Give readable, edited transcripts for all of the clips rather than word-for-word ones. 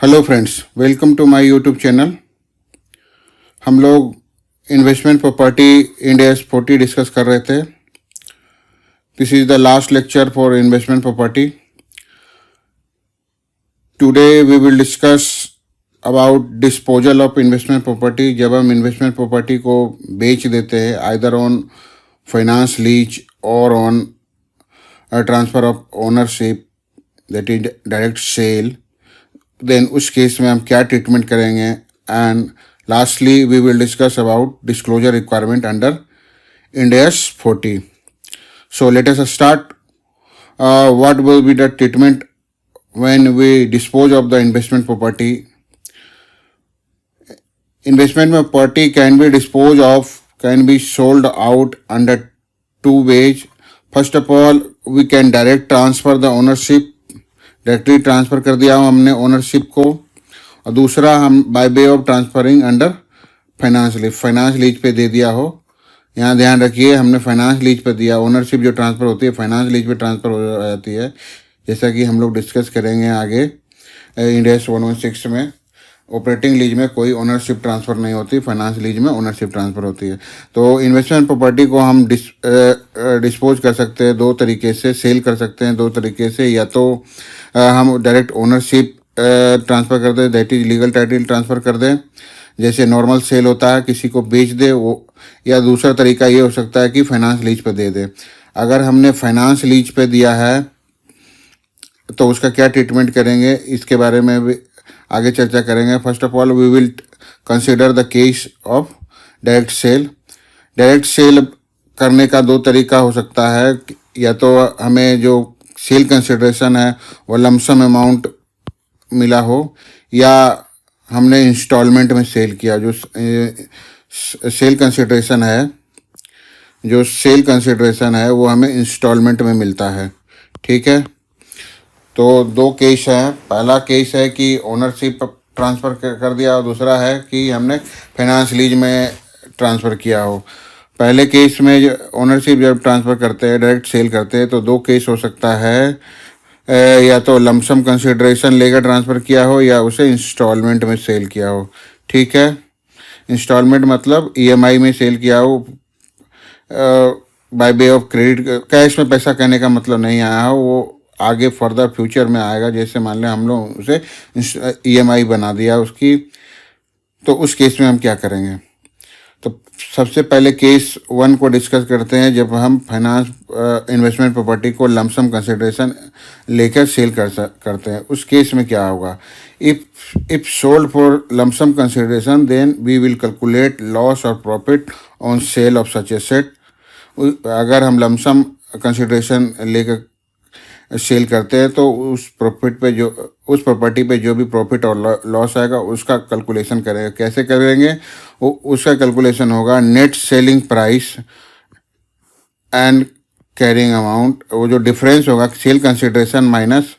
Hello friends, welcome to my YouTube channel. हम लोग investment property India 40 discuss कर रहे थे। This is the last lecture for investment property. Today we will discuss about disposal of investment property. जब हम investment property को बेच देते हैं आइदर ऑन फाइनेंस लीज और on transfer of ownership, that is direct sale, then उस case में हम क्या ट्रीटमेंट करेंगे। And lastly we will discuss about disclosure requirement under Ind AS 40। So let us start. What will be the treatment when we dispose of the investment property? Investment property can be disposed of, can be sold out under two ways. First of all, we can direct transfer the ownership, directly transfer कर दिया हमने ownership को, और दूसरा हम bye way of transferring under finance lease पे दे दिया हो। यहाँ ध्यान रखिए, हमने फाइनेंस लीज पे दिया, ओनरशिप जो ट्रांसफ़र होती है फाइनेंस लीज पे ट्रांसफ़र हो जाती है, जैसा कि हम लोग डिस्कस करेंगे आगे। इंडिया 116 में ऑपरेटिंग लीज में कोई ओनरशिप ट्रांसफ़र नहीं होती, फाइनेंस लीज में ओनरशिप ट्रांसफ़र होती है। तो इन्वेस्टमेंट प्रॉपर्टी को हम डिस्पोज कर सकते हैं दो तरीके से, सेल कर सकते हैं दो तरीके से। या तो हम डायरेक्ट ओनरशिप ट्रांसफ़र कर दें, that is legal title transfer कर दें, जैसे नॉर्मल सेल होता है, किसी को बेच दे वो। या दूसरा तरीका ये हो सकता है कि फाइनेंस लीज पे दे दे। अगर हमने फाइनेंस लीज पे दिया है तो उसका क्या ट्रीटमेंट करेंगे, इसके बारे में भी आगे चर्चा करेंगे। First of all we will consider the case of direct sale. Direct sale करने का दो तरीका हो सकता है, या तो हमें जो सेल कंसिडरेशन है वो लमसम अमाउंट मिला हो, या हमने इंस्टॉलमेंट में सेल किया। जो सेल कंसिडरेशन है वो हमें इंस्टॉलमेंट में मिलता है। ठीक है, तो दो केस हैं। पहला केस है कि ओनरशिप ट्रांसफ़र कर दिया, और दूसरा है कि हमने फाइनेंस लीज में ट्रांसफ़र किया हो। पहले केस में ओनरशिप जब ट्रांसफ़र करते हैं, डायरेक्ट सेल करते हैं, तो दो केस हो सकता है, या तो लमसम कंसिडरेशन लेकर ट्रांसफ़र किया हो, या उसे इंस्टॉलमेंट में सेल किया हो। ठीक है, इंस्टॉलमेंट मतलब ईएमआई में सेल किया हो, bye way of credit. Cash में पैसा कहने का मतलब नहीं आया हो, वो आगे फर्दर फ्यूचर में आएगा। जैसे मान लें हम लोग उसे ईएमआई बना दिया उसकी, तो उस केस में हम क्या करेंगे। तो सबसे पहले केस 1 को डिस्कस करते हैं, जब हम फाइनेंस इन्वेस्टमेंट प्रॉपर्टी को लमसम कंसिडरेशन लेकर सेल करते हैं। उस केस में क्या होगा, if sold for lump sum consideration then we will calculate loss और profit on sale of such asset. अगर हम लमसम कंसिडरेशन लेकर सेल करते हैं तो उस प्रॉपर्टी पे जो भी प्रॉफिट और लॉस आएगा उसका कैलकुलेशन करेंगे। कैसे करेंगे, उसका कैलकुलेशन होगा net selling price and carrying amount. वो जो डिफरेंस होगा sale consideration minus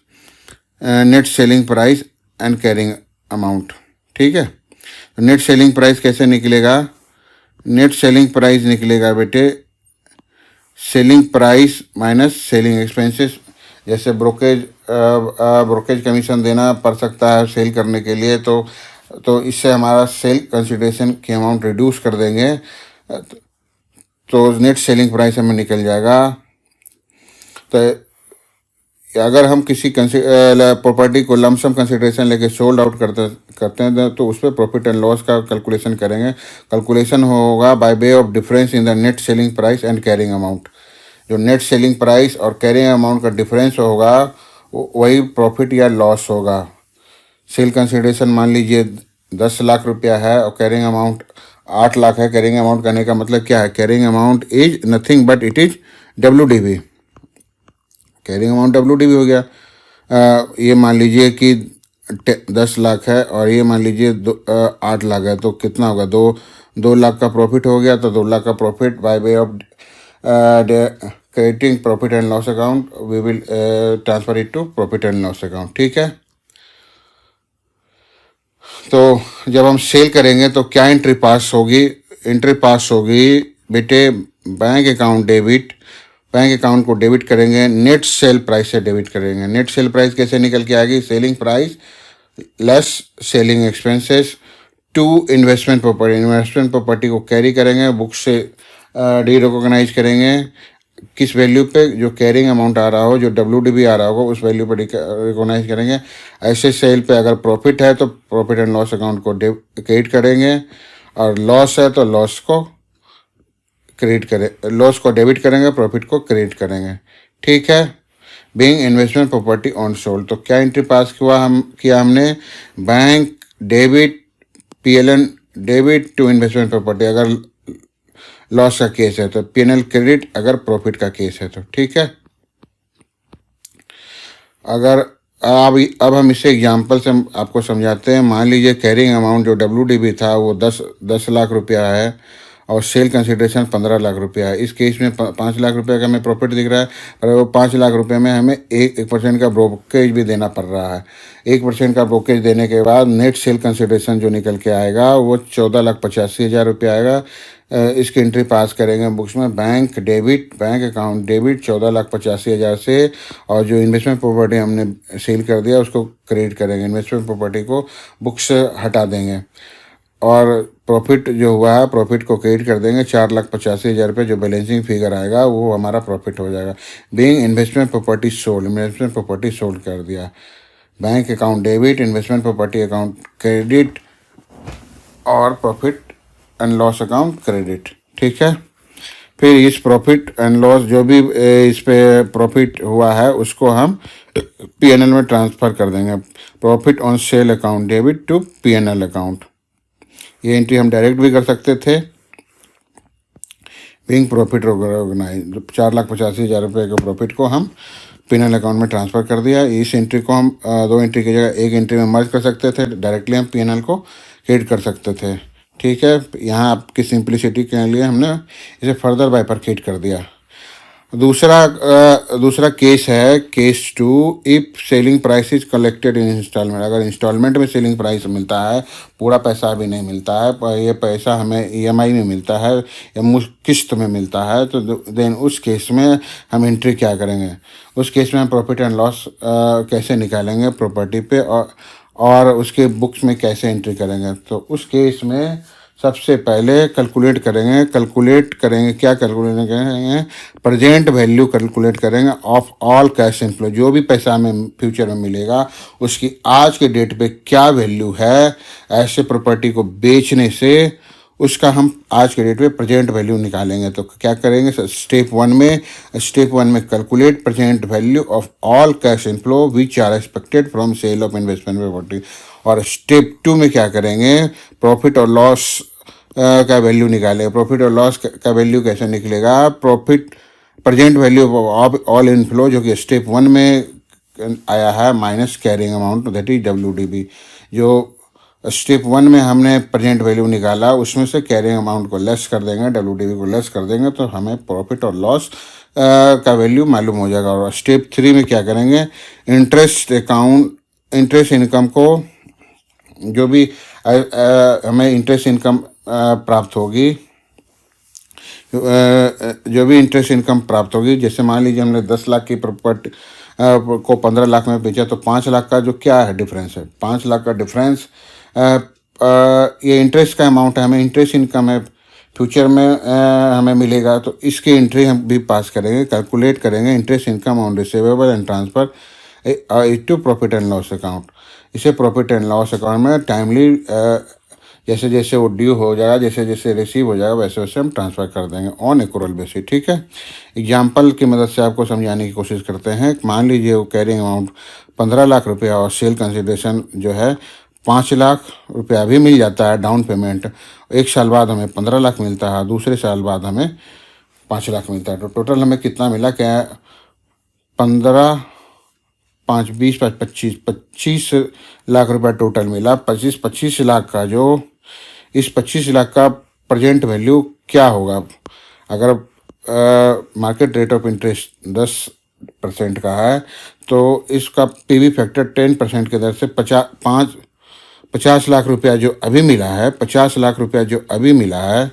net selling price and carrying amount. ठीक है, तो नेट सेलिंग प्राइस कैसे निकलेगा, नेट सेलिंग प्राइस निकलेगा बेटे selling price minus selling expenses. जैसे ब्रोकेज कमीशन देना पड़ सकता है सेल करने के लिए, तो इससे हमारा सेल कंसिडरेशन की अमाउंट रिड्यूस कर देंगे, तो नेट सेलिंग प्राइस हमें निकल जाएगा। तो अगर हम किसी प्रॉपर्टी को लमसम कंसिडरेशन लेके सोल्ड आउट करते हैं तो उस पर प्रॉफिट एंड लॉस का कैलकुलेशन करेंगे। कैलकुलेशन होगा bye way of difference in the net selling price and carrying amount. जो नेट सेलिंग प्राइस और कैरिंग अमाउंट का डिफरेंस होगा वही प्रॉफिट या लॉस होगा। सेल कंसिडरेशन मान लीजिए 10 लाख रुपया है और कैरिंग अमाउंट 8 लाख है। कैरिंग अमाउंट करने का मतलब क्या है, carrying amount is nothing but it is WDV। Carrying amount WDV हो गया। ये मान लीजिए कि 10 लाख है और ये मान लीजिए 8 लाख है, तो कितना होगा, 2 लाख का प्रॉफिट हो गया। तो 2 लाख का profit by way of creating profit and loss account we will transfer it to profit and loss account. ठीक है, तो जब हम सेल करेंगे तो क्या एंट्री पास होगी बेटे, बैंक अकाउंट को डेबिट करेंगे, नेट सेल प्राइस से डेबिट करेंगे। नेट सेल प्राइस कैसे निकल के आएगी, selling price less selling expenses. To investment property को कैरी करेंगे, बुक से डी रिकॉग्नाइज करेंगे। किस वैल्यू पे? जो कैरिंग अमाउंट आ रहा हो, जो WDB आ रहा होगा, उस वैल्यू पर रिकॉग्नाइज करेंगे। ऐसे सेल पे अगर प्रॉफिट है तो प्रॉफिट एंड लॉस अकाउंट को क्रेडिट करेंगे, और लॉस है तो लॉस को लॉस को डेबिट करेंगे, प्रॉफिट को क्रेडिट करेंगे। ठीक है। Being investment property on sold, तो क्या एंट्री पास किया हमने? Bank debit, PLN debit to investment property अगर लॉस का केस है तो, PNL क्रेडिट अगर प्रॉफिट का केस है तो। ठीक है। अगर अब हम इसे एग्जाम्पल से आपको समझाते हैं। मान लीजिए कैरिंग अमाउंट जो WDB था वो 10 लाख रुपया है, और सेल कंसिडरेशन 15 लाख रुपया है। इस केस में 5 लाख रुपये का हमें प्रॉफिट दिख रहा है, और वो 5 लाख रुपये में हमें 1% का ब्रोकेज भी देना पड़ रहा है। 1% का ब्रोकेज देने के बाद नेट सेल कंसिडरेशन जो निकल के आएगा वो 14,85,000 रुपये आएगा। इसकी एंट्री पास करेंगे बुक्स में। बैंक अकाउंट डेबिट 14,85,000 से, और जो इन्वेस्टमेंट प्रॉपर्टी हमने सेल कर दिया उसको क्रेडिट करेंगे। इन्वेस्टमेंट प्रॉपर्टी को बुक्स से हटा देंगे, और प्रॉफिट जो हुआ है प्रॉफिट को क्रेडिट कर देंगे। 4,85,000 रुपये जो बैलेंसिंग फिगर आएगा वो हमारा प्रॉफिट हो जाएगा। बीइंग इन्वेस्टमेंट प्रॉपर्टी सोल्ड कर दिया। Bank account debit, investment property account credit, और profit and loss account credit. ठीक है। फिर इस प्रॉफिट एंड लॉस जो भी इस पे प्रॉफिट हुआ है उसको हम PNL में ट्रांसफ़र कर देंगे। Profit on sale account debit to PNL account. ये एंट्री हम डायरेक्ट भी कर सकते थे। बीइंग प्रॉफिट ऑर्गेनाइज, 4,85,000 रुपये के प्रॉफिट को हम PNL अकाउंट में ट्रांसफ़र कर दिया। इस एंट्री को हम 2 एंट्री की जगह 1 एंट्री में मर्ज कर सकते थे। डायरेक्टली हम PNL को क्रेडिट कर सकते थे। ठीक है। यहाँ आपकी सिंप्लिसिटी के लिए हमने इसे फर्दर बाइफरकेट कर दिया। दूसरा केस है case 2। If selling price is collected in instalment, अगर इंस्टॉलमेंट में सेलिंग प्राइस मिलता है, पूरा पैसा अभी नहीं मिलता है, पर ये पैसा हमें EMI में मिलता है या किस्त में मिलता है, तो देन उस केस में हम एंट्री क्या करेंगे? उस केस में हम प्रॉफिट एंड लॉस कैसे निकालेंगे प्रॉपर्टी पे, और उसके बुक्स में कैसे एंट्री करेंगे? तो उस केस में सबसे पहले कैलकुलेट करेंगे क्या कैलकुलेट करेंगे? प्रेजेंट वैल्यू कैलकुलेट करेंगे ऑफ ऑल कैश इनफ्लो। जो भी पैसा हमें फ्यूचर में मिलेगा उसकी आज के डेट पे क्या वैल्यू है, ऐसे प्रॉपर्टी को बेचने से उसका हम आज के डेट पे प्रेजेंट वैल्यू निकालेंगे। तो क्या करेंगे? स्टेप वन में calculate present value of all cash inflow which are expected from sale of investment property. और स्टेप 2 में क्या करेंगे? प्रॉफिट और लॉस का वैल्यू निकालेगा। प्रॉफिट और लॉस का वैल्यू कैसे निकलेगा? Profit present value of all inflow जो कि स्टेप 1 में आया है, minus carrying amount that is WDB। जो स्टेप 1 में हमने प्रेजेंट वैल्यू निकाला उसमें से कैरिंग अमाउंट को लेस कर देंगे, WDB को लेस कर देंगे, तो हमें प्रॉफिट और लॉस का वैल्यू मालूम हो जाएगा। और स्टेप 3 में क्या करेंगे? इंटरेस्ट इनकम को, जो भी हमें इंटरेस्ट इनकम प्राप्त होगी, जैसे मान लीजिए हमने 10 लाख की प्रॉपर्टी को 15 लाख में बेचा, तो 5 लाख का जो क्या है डिफरेंस है, 5 लाख का डिफरेंस ये इंटरेस्ट का अमाउंट है, हमें इंटरेस्ट इनकम है, फ्यूचर में हमें मिलेगा, तो इसकी एंट्री हम भी पास करेंगे, कैलकुलेट करेंगे interest income on receivable and transfer to profit and loss account. इसे प्रॉफिट एंड लॉस अकाउंट में टाइमली जैसे जैसे वो ड्यू हो जाएगा, जैसे जैसे रिसीव हो जाएगा, वैसे वैसे हम ट्रांसफ़र कर देंगे ऑन एक्रूअल बेसिस। ठीक है। एग्जाम्पल की मदद से आपको समझाने की कोशिश करते हैं। मान लीजिए वो कैरिंग अमाउंट 15 लाख रुपया और सेल कंसिडरेशन जो है 5 लाख रुपया भी मिल जाता है डाउन पेमेंट। 1 साल बाद हमें 15 लाख मिलता है, दूसरे साल बाद हमें 5 लाख मिलता है। तो टोटल हमें कितना मिला? क्या 15 5 20 5 25 लाख रुपया टोटल मिला। 25 लाख का जो, इस 25 लाख का प्रेजेंट वैल्यू क्या होगा? अगर मार्केट रेट ऑफ इंटरेस्ट 10% का है तो इसका PV फैक्टर 10% के दर से 50 लाख रुपया जो अभी मिला है, 50 लाख रुपया जो अभी मिला है,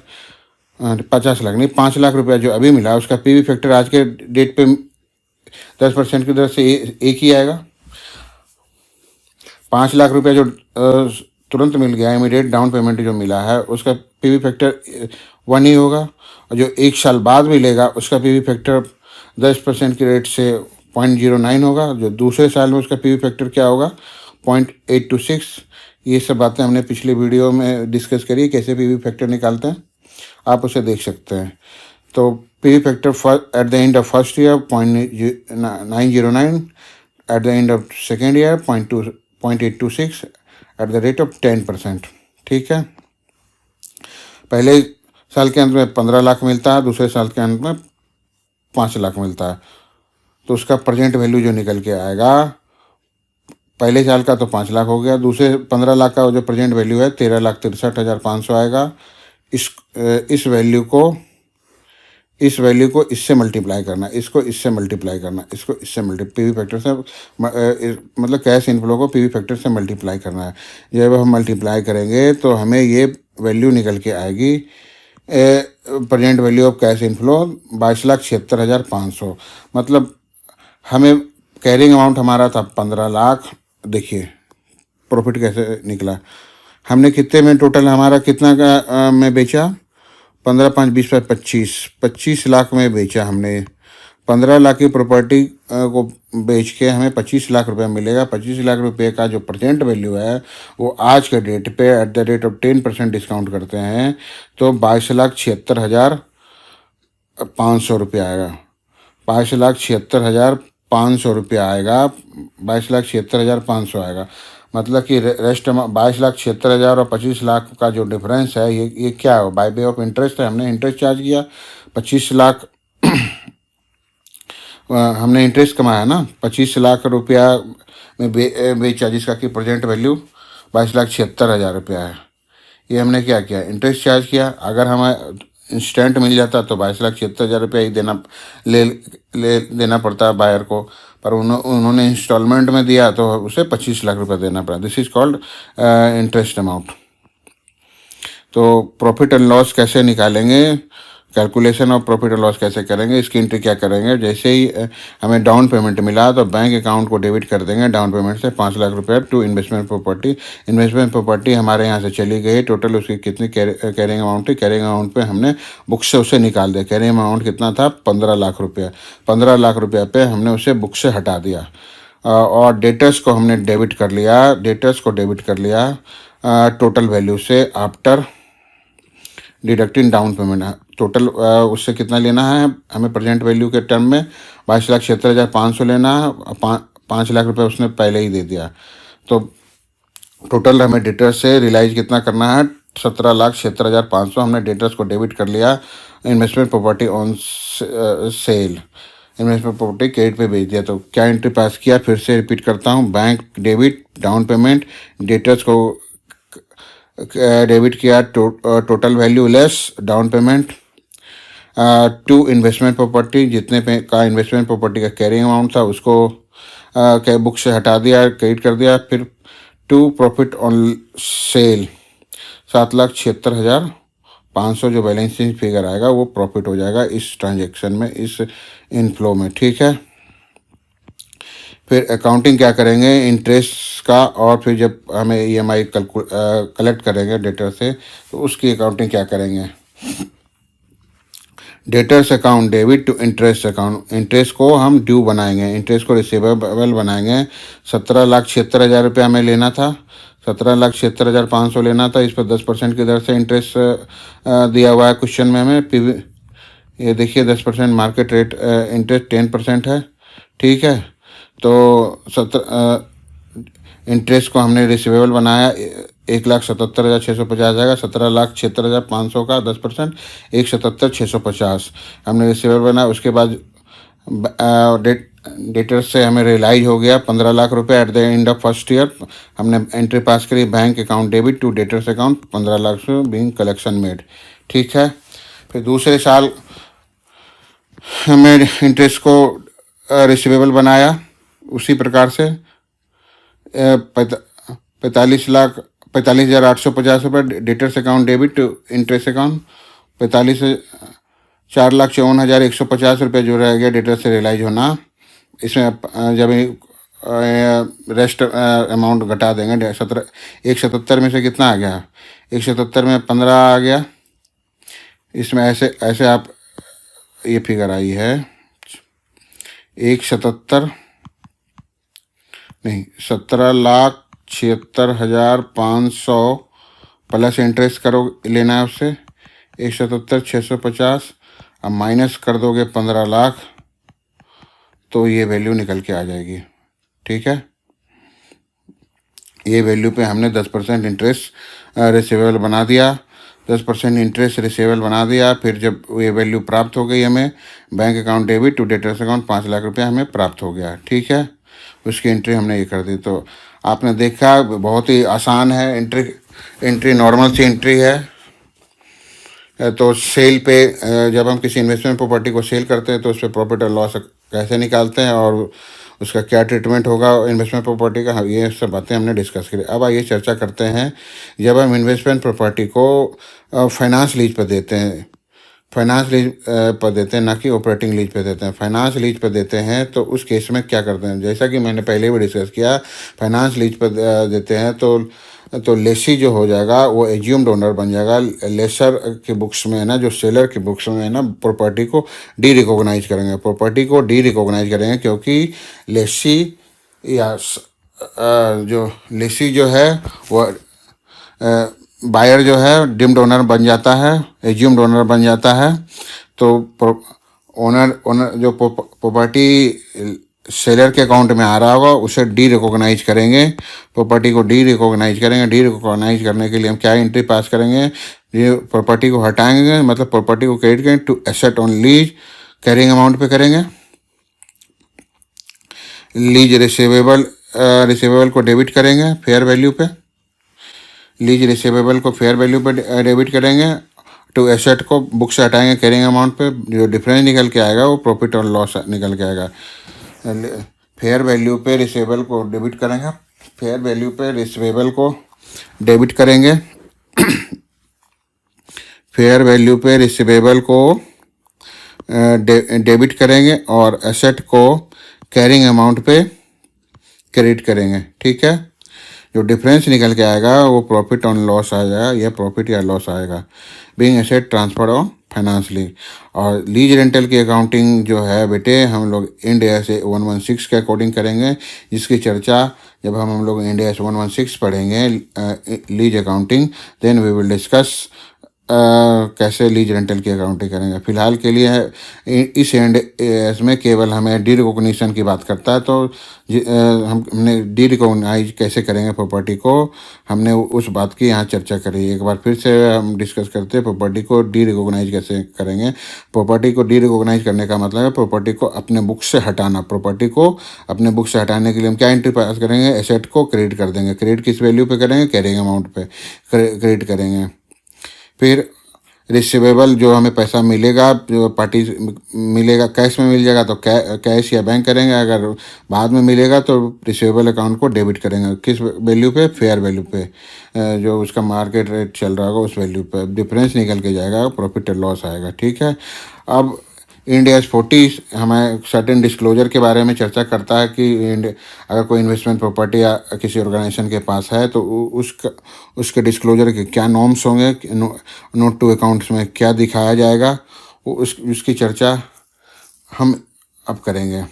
50 लाख नहीं 5 लाख रुपया जो अभी मिला है, उसका PV फैक्टर आज के डेट पे 10% की दर से एक ही आएगा। 5 लाख रुपया जो तुरंत मिल गया, इमीडिएट डाउन पेमेंट जो मिला है, उसका पीवी फैक्टर 1 ही होगा। और जो 1 साल बाद मिलेगा उसका पीवी फैक्टर 10% के रेट से 0.09 होगा। जो दूसरे साल में उसका पीवी फैक्टर क्या होगा, 0.826। ये सब बातें हमने पिछले वीडियो में डिस्कस करी, कैसे पीवी फैक्टर निकालते हैं, आप उसे देख सकते हैं। तो PV factor eight the end of first year 0.909, eight the end of second year 0.826 at the rate of 10%। ठीक है, पहले साल के अंत में 15 लाख मिलता है, दूसरे साल के अंत में 5 लाख मिलता है। तो उसका प्रेजेंट वैल्यू जो निकल के आएगा, पहले साल का तो 5 लाख हो गया, दूसरे 15 लाख का जो प्रेजेंट वैल्यू है 13,63,500 आएगा। इस वैल्यू को इससे मल्टीप्लाई करना, इसको इससे मल्टीप्लाई करना, इसको इससे पीवी फैक्टर से मतलब कैश इनफ्लो को पीवी फैक्टर से मल्टीप्लाई करना है। जब हम मल्टीप्लाई करेंगे तो हमें ये वैल्यू निकल के आएगी, present value of cash inflow 22,76,500। मतलब हमें कैरिंग अमाउंट हमारा था 15 लाख। देखिए प्रॉफिट कैसे निकला, हमने कितने में टोटल हमारा कितना का में बेचा, 15 5 20 25 लाख में बेचा हमने। 15 लाख की प्रॉपर्टी को बेच के हमें 25 लाख रुपए मिलेगा। 25 लाख रुपए का जो प्रेजेंट वैल्यू है वो आज के डेट पे at the rate of 10% discount करते हैं तो 22,76,500 रुपये आएगा। 22,76,500 रुपया आएगा, 22,76,500 आएगा। मतलब कि रेस्ट 22,76,000 और 25 लाख का जो डिफरेंस है, ये क्या है, बाय वे ऑफ इंटरेस्ट है। हमने इंटरेस्ट चार्ज किया 25 लाख हमने इंटरेस्ट कमाया ना, 25 लाख रुपया में बेचा, जिसका कि प्रेजेंट वैल्यू 22,76,000 रुपया है। ये हमने क्या किया, इंटरेस्ट चार्ज किया। अगर हमें इंस्टेंट मिल जाता तो 22,76,000 रुपया ही देना पड़ता है बायर को, पर उन्होंने इंस्टॉलमेंट में दिया तो उसे 25 लाख रुपया देना पड़ा। This is called interest amount. तो प्रॉफिट एंड लॉस कैसे निकालेंगे, कैलकुलेशन ऑफ प्रॉफिट और लॉस कैसे करेंगे, इसकी एंट्री क्या करेंगे। जैसे ही हमें डाउन पेमेंट मिला तो बैंक अकाउंट को डेबिट कर देंगे डाउन पेमेंट से 5 लाख रुपया to investment property. Investment property हमारे यहाँ से चली गई, टोटल उसकी कितनी कैरिंग अमाउंट थी, कैरिंग अमाउंट पे हमने बुक से उसे निकाल दिया। कैरिंग अमाउंट कितना था, 15 लाख रुपया। 15 लाख रुपया पे हमने उसे बुक से हटा दिया और डेटर्स को हमने डेबिट कर लिया, टोटल वैल्यू से after deducting down payment. Total उससे कितना लेना है हमें प्रेजेंट वैल्यू के टर्म में, 22,76,500 लेना है। 5 लाख रुपए उसने पहले ही दे दिया, तो टोटल हमें डेटर्स से रिलाइज कितना करना है, 17,76,500 हमने डेटर्स को डेबिट कर लिया। Investment property on sale, investment property credit पे भेज दिया। तो क्या एंट्री पास किया, फिर से रिपीट करता हूँ, bank debit down payment, debtors को डेबिट किया, total value less down payment to investment property, जितने पे का इन्वेस्टमेंट प्रॉपर्टी का कैरिंग अमाउंट था उसको बुक से हटा दिया, क्रेडिट कर दिया। फिर टू प्रॉफिट ऑन सेल 7,76,500 जो बैलेंस शीट फिगर आएगा वो प्रॉफिट हो जाएगा इस ट्रांजेक्शन में, इस इनफ्लो में। ठीक है, फिर अकाउंटिंग क्या करेंगे इंटरेस्ट का, और फिर जब हमें EMI कलेक्ट करेंगे डेटर से तो उसकी अकाउंटिंग क्या करेंगे। Debtors account debit to interest account, interest को हम ड्यू बनाएंगे, इंटरेस्ट को रिसीवेबल बनाएंगे। 17,76,000 रुपये हमें लेना था, 17,76,500 लेना था। इस पर 10% की दर से इंटरेस्ट दिया हुआ है क्वेश्चन में हमें। ये देखिए 10% मार्केट रेट इंटरेस्ट 10% है। ठीक है, तो इंटरेस्ट को हमने रिसीवेबल बनाया, 1,77,650 आएगा। 17,76,500 का 10%, 1,77,650 हमने रिसीवेबल बनाया। उसके बाद डेटर से हमें रियलाइज हो गया 15 लाख रुपए at the end of first year. हमने एंट्री पास करी, bank account debit to debtors account 15 lakh से बीइंग कलेक्शन मेड। ठीक है, फिर दूसरे साल हमें इंटरेस्ट को रिसीवेबल बनाया उसी प्रकार से 45,850 रुपये debtors account debit to interest account. 4,54,150 रुपये जो रह गया डेटर से रियलाइज होना। इसमें जब रेस्ट अमाउंट घटा देंगे। 177 में से कितना आ गया, 177 में 15 आ गया। इसमें ऐसे ऐसे आप ये फिगर आई है 177 नहीं 17,76,500 प्लस इंटरेस्ट करो लेना है उससे 177,650। अब माइनस कर दोगे 15 लाख तो ये वैल्यू निकल के आ जाएगी। ठीक है, ये वैल्यू पे हमने 10% इंटरेस्ट रिसीवेबल बना दिया, 10% इंटरेस्ट रिसीवेबल बना दिया। फिर जब ये वैल्यू प्राप्त हो गई हमें, bank account debit to debtors account 5 lakh रुपया हमें प्राप्त हो गया। ठीक है, उसकी एंट्री हमने ये कर दी। तो आपने देखा बहुत ही आसान है, एंट्री नॉर्मल सी एंट्री है। तो सेल पे जब हम किसी इन्वेस्टमेंट प्रॉपर्टी को सेल करते हैं तो उस पर प्रॉफिट और लॉस कैसे निकालते हैं और उसका क्या ट्रीटमेंट होगा इन्वेस्टमेंट प्रॉपर्टी का, ये सब बातें हमने डिस्कस करी। अब आइए चर्चा करते हैं, जब हम इन्वेस्टमेंट प्रॉपर्टी को फाइनेंस लीज पर देते हैं, फाइनेंस लीज पर देते हैं ना कि ऑपरेटिंग लीज पे देते हैं, फाइनेंस लीज पर देते हैं तो उस केस में क्या करते हैं। जैसा कि मैंने पहले भी डिस्कस किया, फाइनेंस लीज पर देते हैं तो लेसी जो हो जाएगा वो एज्यूम्ड ओनर बन जाएगा। लेसर के बुक्स में है ना, जो सेलर के बुक्स में है ना, प्रॉपर्टी को डी रिकॉग्नाइज करेंगे, प्रॉपर्टी को डी रिकॉग्नाइज करेंगे, क्योंकि लेसी या जो लेसी जो है वो बायर जो है डिम्ड ओनर बन जाता है, एज्यूम्ड ओनर बन जाता है। तो ओनर जो प्रॉपर्टी सेलर के अकाउंट में आ रहा होगा उसे डी रिकॉग्नाइज करेंगे, प्रॉपर्टी को डी रिकॉग्नाइज करेंगे। डी रिकॉग्नाइज करने के लिए हम क्या एंट्री पास करेंगे, ये प्रॉपर्टी को हटाएंगे, मतलब प्रॉपर्टी को क्रेडिट करेंगे to asset on lease, carrying amount पे करेंगे। लीज रिसीवेबल को डेबिट करेंगे फेयर वैल्यू पे, लीज रिसीवेबल को फेयर वैल्यू पे डेबिट करेंगे। टू एसेट को बुक से हटाएंगे कैरिंग अमाउंट पे, जो डिफरेंस निकल के आएगा वो प्रॉफिट और लॉस निकल के आएगा। फेयर वैल्यू पे रिसीवेबल को डेबिट करेंगे, फेयर वैल्यू पे रिसीवेबल को डेबिट करेंगे, फेयर वैल्यू पे रिसीवेबल को डेबिट करेंगे और एसेट को कैरिंग अमाउंट पे क्रेडिट करेंगे। ठीक है, जो डिफरेंस निकल के आएगा वो प्रॉफिट ऑन लॉस आ जाएगा, या प्रॉफिट या लॉस आएगा। Being asset transfer on financially. और लीज रेंटल की अकाउंटिंग जो है बेटे हम लोग इंड AS 116 के अकॉर्डिंग करेंगे, जिसकी चर्चा जब हम लोग इंड AS 116 पढ़ेंगे lease accounting, then we will discuss कैसे लीज रेंटल की अकाउंटिंग करेंगे। फिलहाल के लिए इस इंड AS में केवल हमें डी रिकॉग्निशन की बात करता है। तो हमने डी रिकॉग्नाइज कैसे करेंगे प्रॉपर्टी को, हमने उस बात की यहाँ चर्चा करी। एक बार फिर से हम डिस्कस करते हैं प्रॉपर्टी को डी रिकॉग्नाइज कैसे करेंगे। प्रॉपर्टी को डी रिकॉग्नाइज करने का मतलब है प्रॉपर्टी को अपने बुक से हटाना। प्रॉपर्टी को अपने बुक से हटाने के लिए हम क्या एंट्री पास करेंगे, एसेट को क्रेडिट कर देंगे। क्रेडिट किस वैल्यू पे करेंगे, कैरिंग अमाउंट पे क्रेडिट करेंगे। फिर रिसीवेबल जो हमें पैसा मिलेगा, जो पार्टी मिलेगा कैश में मिल जाएगा तो कैश या बैंक करेंगे, अगर बाद में मिलेगा तो रिसीवेबल अकाउंट को डेबिट करेंगे। किस वैल्यू पे, फेयर वैल्यू पे, जो उसका मार्केट रेट चल रहा होगा उस वैल्यू पे डिफरेंस निकल के जाएगा, प्रॉफिट और लॉस आएगा। ठीक है, अब इंड AS 40 हमें सर्टेन डिस्क्लोजर के बारे में चर्चा करता है कि अगर कोई इन्वेस्टमेंट प्रॉपर्टी या किसी ऑर्गेनाइजेशन के पास है तो उसके डिस्क्लोजर के क्या नॉर्म्स होंगे, नोट टू अकाउंट्स में क्या दिखाया जाएगा, उसकी चर्चा हम अब करेंगे।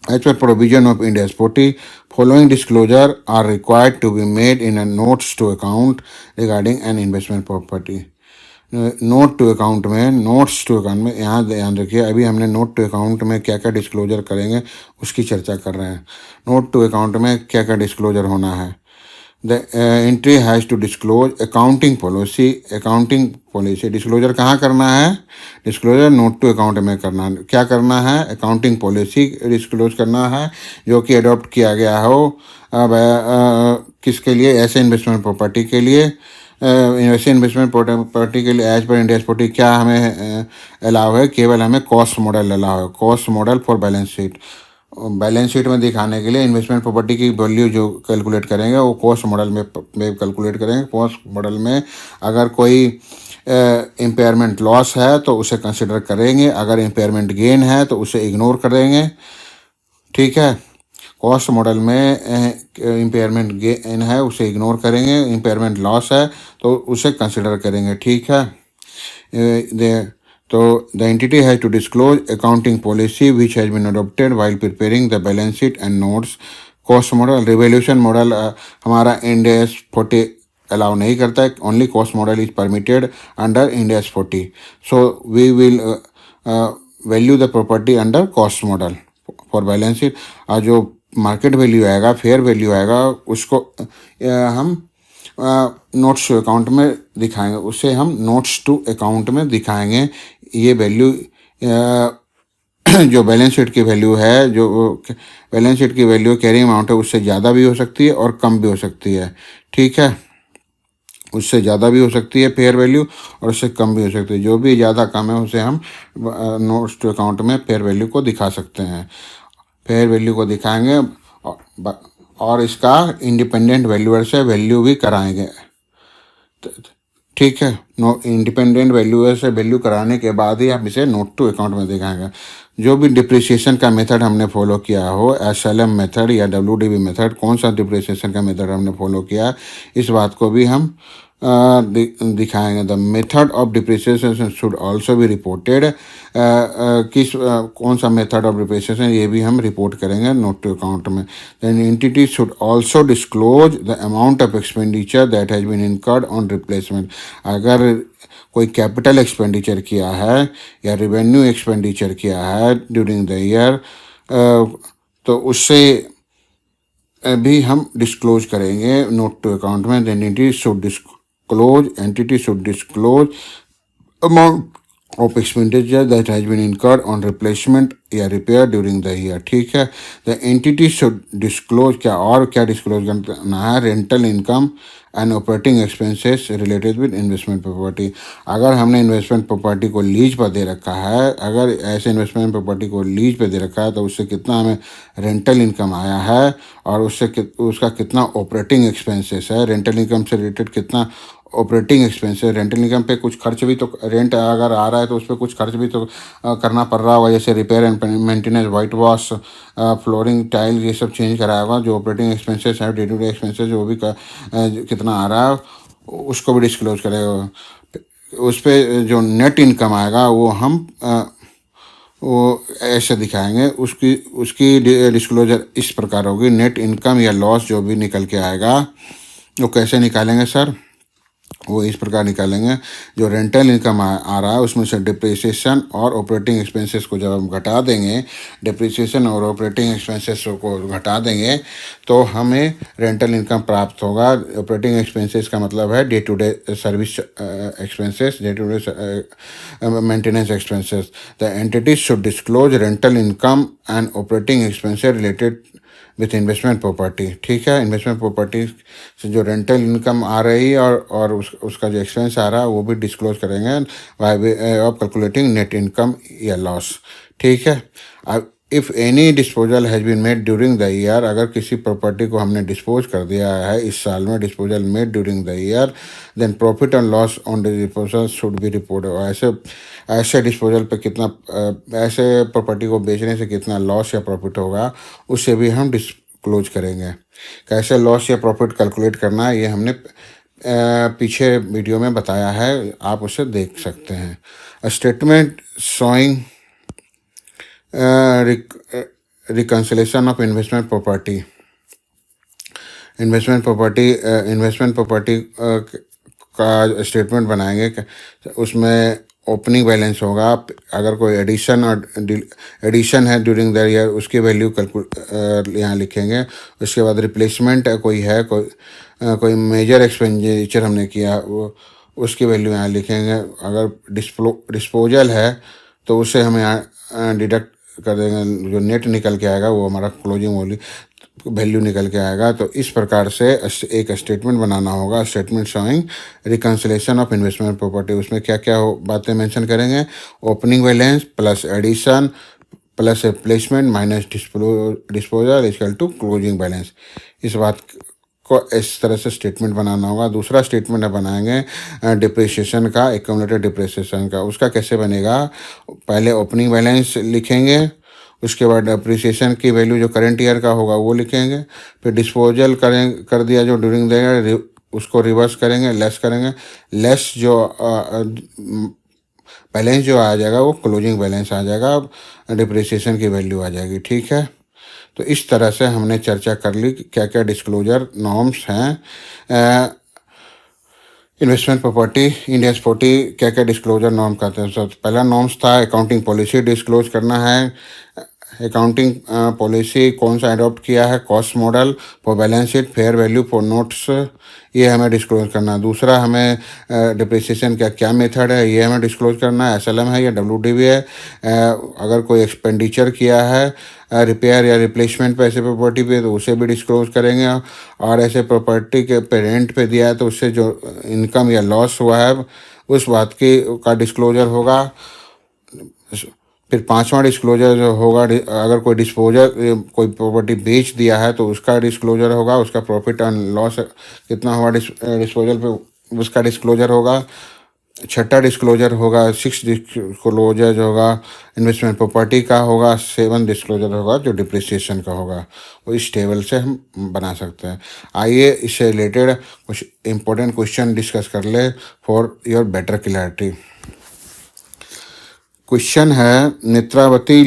As per provision of Ind AS 40, following disclosure are required to be made in a notes to account regarding an investment property. Note to account में यहाँ ध्यान रखिए, अभी हमने नोट टू अकाउंट में क्या क्या डिस्क्लोजर करेंगे उसकी चर्चा कर रहे हैं। नोट टू अकाउंट में क्या क्या डिस्क्लोजर होना है। The entry has to disclose accounting policy. Disclosure कहाँ करना है, डिस्क्लोजर नोट टू अकाउंट में करना। क्या करना है, अकाउंटिंग पॉलिसी डिस्क्लोज करना है जो कि अडॉप्ट किया गया हो किसके लिए, ऐसे इन्वेस्टमेंट प्रॉपर्टी के लिए। ऐसे इन्वेस्टमेंट प्रॉपर्टी के लिए एज पर इंड AS 40 क्या हमें अलाउ है, केवल हमें कॉस्ट मॉडल अलाउ है, cost model for balance sheet. Balance sheet में दिखाने के लिए इन्वेस्टमेंट प्रॉपर्टी की वैल्यू जो कैलकुलेट करेंगे वो कॉस्ट मॉडल में कैलकुलेट करेंगे। कॉस्ट मॉडल में अगर कोई इम्पेयरमेंट लॉस है तो उसे कंसिडर करेंगे, अगर इम्पेयरमेंट गेन है तो उसे इग्नोर करेंगे। ठीक है, कॉस्ट मॉडल में इम्पेयरमेंट गेन है उसे इग्नोर करेंगे, इम्पेयरमेंट लॉस है तो उसे कंसिडर करेंगे, ठीक है। तो the entity has to disclose accounting policy which has been adopted while preparing the balance sheet and notes. Cost model revaluation model हमारा इंड AS 40 अलाउ नहीं करता है, only cost model is permitted under Ind AS 40। So we will value the property under cost model for balance sheet. और जो market value आएगा, fair value आएगा, उसको हम नोट्स टू अकाउंट में दिखाएंगे, उसे हम नोट्स टू अकाउंट में दिखाएंगे। ये वैल्यू जो बैलेंस शीट की वैल्यू है, जो बैलेंस शीट की वैल्यू कैरिंग अमाउंट है, उससे ज़्यादा भी हो सकती है और कम भी हो सकती है, ठीक है। उससे ज़्यादा भी हो सकती है फेयर वैल्यू और उससे कम भी हो सकती है। जो भी ज़्यादा कम है उसे हम नोट्स टू अकाउंट में फेयर वैल्यू को दिखा सकते हैं, फेयर वैल्यू को दिखाएंगे और इसका इंडिपेंडेंट वैल्यूअर से वैल्यू भी कराएंगे, ठीक है। इंडिपेंडेंट वैल्यूअर से वैल्यू कराने के बाद ही हम इसे नोट टू अकाउंट में दिखाएंगे। जो भी डिप्रिसिएशन का मेथड हमने फॉलो किया हो, SLM मेथड या WDV मेथड, कौन सा डिप्रिसिएशन का मेथड हमने फॉलो किया, इस बात को भी हम दिखाएंगे। The method of depreciation should also भी रिपोर्टेड, कौन सा मेथड ऑफ डिप्रिसिएशन, ये भी हम रिपोर्ट करेंगे नोट टू अकाउंट में। Then entity should also disclose the amount of expenditure that has been incurred on replacement. अगर कोई कैपिटल एक्सपेंडिचर किया है या रिवेन्यू एक्सपेंडिचर किया है ड्यूरिंग द ईयर, तो उससे भी हम डिस्क्लोज करेंगे नोट टू अकाउंट में। Then entity should disclose amount of expenditure that has been incurred on replacement या रिपेयर ड्यूरिंग द ईयर, ठीक है। द एंटिटी शुड डिस्क्लोज, क्या डिस्क्लोज करना है, rental income and operating expenses related with investment property. अगर हमने investment property को lease पर दे रखा है, अगर ऐसे इन्वेस्टमेंट प्रॉपर्टी को लीज पर दे रखा है, तो उससे कितना हमें रेंटल इनकम आया है और उसका कितना ऑपरेटिंग एक्सपेंसेस है, रेंटल इनकम से रिलेटेड कितना ऑपरेटिंग एक्सपेंसेस। रेंटल इनकम पे कुछ खर्च भी तो, रेंट अगर आ रहा है तो उस पर कुछ खर्च भी तो करना पड़ रहा होगा, जैसे repair and maintenance, white wash, flooring, tile, ये सब चेंज कराया होगा। जो ऑपरेटिंग एक्सपेंसेस है, डे टू डे एक्सपेंसेस, जो भी कितना आ रहा है उसको भी डिस्क्लोज करेगा। उस पर जो नेट इनकम आएगा वो हम वो ऐसे दिखाएंगे। उसकी डिस्क्लोजर इस प्रकार होगी। नेट इनकम या लॉस जो भी निकल के आएगा वो कैसे निकालेंगे सर, वो इस प्रकार निकालेंगे। जो रेंटल इनकम आ रहा है उसमें से डिप्रिसिएशन और ऑपरेटिंग एक्सपेंसेस को जब हम घटा देंगे, डिप्रिसिएशन और ऑपरेटिंग एक्सपेंसेस को घटा देंगे तो हमें रेंटल इनकम प्राप्त होगा। ऑपरेटिंग एक्सपेंसेस का मतलब है day to day service expenses, day to day maintenance expenses. The entity should disclose rental income and operating expenses related with investment property, ठीक है। इन्वेस्टमेंट प्रॉपर्टी से जो रेंटल इनकम आ रही है और उसका जो एक्सपेंस आ रहा है वो भी डिस्क्लोज करेंगे by way of calculating net income या लॉस, ठीक है। अब if any disposal has been made during the year, अगर किसी प्रॉपर्टी को हमने डिस्पोज कर दिया है इस साल में, disposal made during the year, then profit and loss on the disposal should be reported. ऐसे डिस्पोजल पे कितना, ऐसे प्रॉपर्टी को बेचने से कितना लॉस या प्रॉफिट होगा उससे भी हम डिस्क्लोज करेंगे। कैसे लॉस या प्रॉफिट कैलकुलेट करना है ये हमने पीछे वीडियो में बताया है, आप उसे देख सकते हैं। Statement showing reconciliation of investment property. Investment property का स्टेटमेंट बनाएंगे। उसमें ओपनिंग बैलेंस होगा, अगर कोई एडिशन है ड्यूरिंग द ईयर उसकी वैल्यू यहाँ लिखेंगे। उसके बाद रिप्लेसमेंट कोई मेजर एक्सपेंडिचर हमने किया वो उसकी वैल्यू यहाँ लिखेंगे। अगर डिस्पोजल है तो उसे हम यहाँ डिडक्ट कर देंगे, जो नेट निकल के आएगा वो हमारा क्लोजिंग वैल्यू निकल के आएगा। तो इस प्रकार से एक स्टेटमेंट बनाना होगा, statement showing reconciliation of investment property. उसमें क्या क्या बातें मेंशन करेंगे, opening balance plus addition plus replacement minus disposal equal to closing balance. इस बात को इस तरह से स्टेटमेंट बनाना होगा। दूसरा स्टेटमेंट बनाएंगे डिप्रिसिएशन का, एक्यूमुलेटेड डिप्रिसिएशन का। उसका कैसे बनेगा, पहले ओपनिंग बैलेंस लिखेंगे, उसके बाद अप्रिसिएशन की वैल्यू जो करंट ईयर का होगा वो लिखेंगे। फिर डिस्पोजल कर दिया जो ड्यूरिंग द ईयर, उसको रिवर्स करेंगे, लेस करेंगे। लेस जो बैलेंस जो आ जाएगा वो क्लोजिंग बैलेंस आ जाएगा, डिप्रिसिएशन की वैल्यू आ जाएगी। ठीक है, तो इस तरह से हमने चर्चा कर ली कि क्या क्या डिस्क्लोजर नॉर्म्स हैं। इन्वेस्टमेंट प्रॉपर्टी इंडिया 40 क्या क्या डिस्क्लोजर नॉर्म करते हैं। सबसे पहला नॉर्म्स था अकाउंटिंग पॉलिसी डिस्क्लोज करना है। अकाउंटिंग पॉलिसी कौन सा अडॉप्ट किया है, cost model for balance sheet, fair value for notes, ये हमें डिस्क्लोज करना है। दूसरा हमें डिप्रिसिएशन का क्या मेथड है ये हमें डिस्क्लोज करना है, एसएलएम है या डब्ल्यूडीवी है। अगर कोई एक्सपेंडिचर किया है रिपेयर या रिप्लेसमेंट पे ऐसे प्रॉपर्टी पे तो उसे भी डिस्क्लोज करेंगे। और ऐसे प्रॉपर्टी के पे रेंट पे दिया है तो उससे जो इनकम या लॉस हुआ है उस बात की का डिस्क्लोजर होगा। फिर पांचवा डिस्क्लोजर जो होगा, अगर कोई कोई प्रॉपर्टी बेच दिया है तो उसका डिस्क्लोजर होगा, उसका प्रॉफिट एंड लॉस कितना हुआ डिस्पोजल पे उसका डिस्क्लोजर होगा। छठा डिस्क्लोजर होगा, सिक्स डिस्क्लोजर जो होगा इन्वेस्टमेंट प्रॉपर्टी का होगा। सेवन डिस्क्लोजर होगा जो डिप्रिसिएशन का होगा। वो इस टेबल से हम बना सकते हैं। आइए इससे रिलेटेड कुछ इंपॉर्टेंट क्वेश्चन डिस्कस कर ले for your better clarity. Question है, Netravati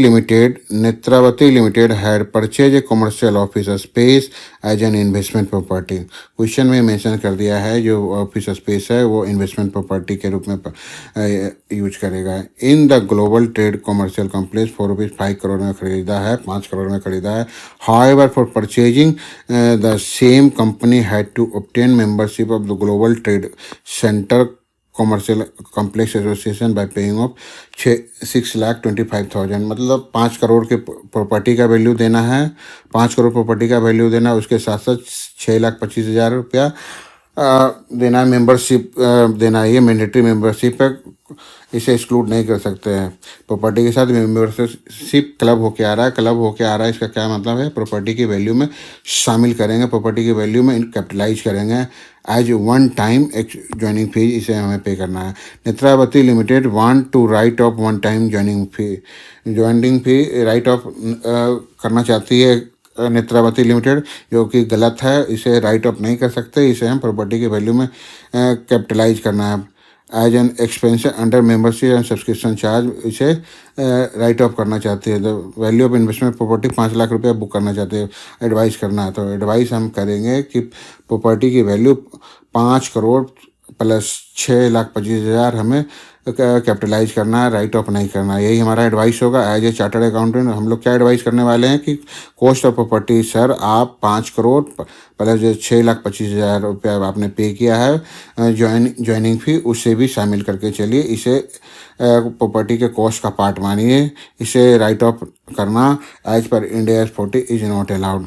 limited had purchase a commercial office space as an investment property. Question में मेंशन कर दिया है जो ऑफिस स्पेस है वो इन्वेस्टमेंट प्रॉपर्टी के रूप में यूज करेगा। In the Global Trade commercial complex ₹5 crore में खरीदा है, 5 करोड़ में खरीदा है। However for purchasing the same company had to obtain membership of the Global Trade Centre commercial complex association by paying off 6,25,000। मतलब 5 करोड़ के प्रॉपर्टी का वैल्यू देना है, 5 करोड़ प्रॉपर्टी का वैल्यू देना है, उसके साथ साथ 6,25,000 रुपया देना है। मेंबरशिप देना है, ये मैंडेटरी मेंबरशिप है, इसे एक्सक्लूड नहीं कर सकते हैं। प्रॉपर्टी के साथ मेंबरशिप क्लब होके आ रहा है, इसका क्या मतलब है, प्रॉपर्टी की वैल्यू में शामिल करेंगे, प्रॉपर्टी की वैल्यू में कैपिटलाइज करेंगे as one time joining fee, इसे हमें पे करना है। Netravati Limited want to write off one time joining fee write off करना चाहती है नेत्रावती लिमिटेड, जो कि गलत है, इसे राइट ऑफ नहीं कर सकते, इसे हम प्रॉपर्टी की वैल्यू में कैपिटलाइज करना है। As an expense under membership and subscription charge, इसे राइट ऑफ करना चाहते हैं। The value of investment property 5 lakh रुपया बुक करना चाहते हैं, एडवाइस करना है। तो एडवाइस हम करेंगे कि प्रॉपर्टी की वैल्यू 5 करोड़ प्लस 6,25,000 हमें कैपिटलाइज करना है, राइट ऑफ नहीं करना है। यही हमारा एडवाइस होगा। एज ए चार्टर्ड अकाउंटेंट हम लोग क्या एडवाइस करने वाले हैं कि कॉस्ट ऑफ प्रॉपर्टी सर आप 5 करोड़ प्लस जो 6,25,000 रुपया आपने पे किया है ज्वाइनिंग फी, उससे भी शामिल करके चलिए, इसे प्रॉपर्टी के कॉस्ट का पार्ट मानिए, इसे राइट ऑफ करना as per India 40 is not allowed.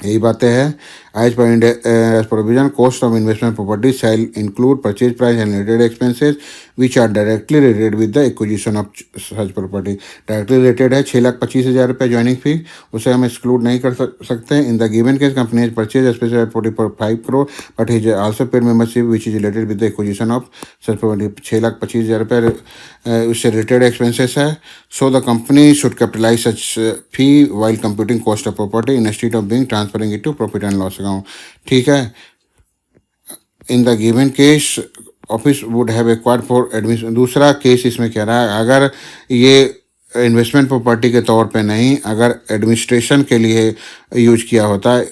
यही बातें हैं। As per India provision cost of investment property shall include purchase price and related expenses which are directly related with the acquisition of such property. Directly related है 6,25,000 रुपये joining फी, उसे हम exclude नहीं कर सकते। In the given case company is purchase special property for 5 crore but is also paid membership which is related with the acquisition of such property. 6,25,000 रुपये उससे related expenses है। So the company should capitalise such fee while computing cost of property instead of being transferring it to profit and loss account. ठीक है। In the given case office would have acquired for admission. दूसरा case इसमें कह रहा है अगर ये investment property के तौर पे नहीं, अगर एडमिनिस्ट्रेशन के लिए यूज किया होता है,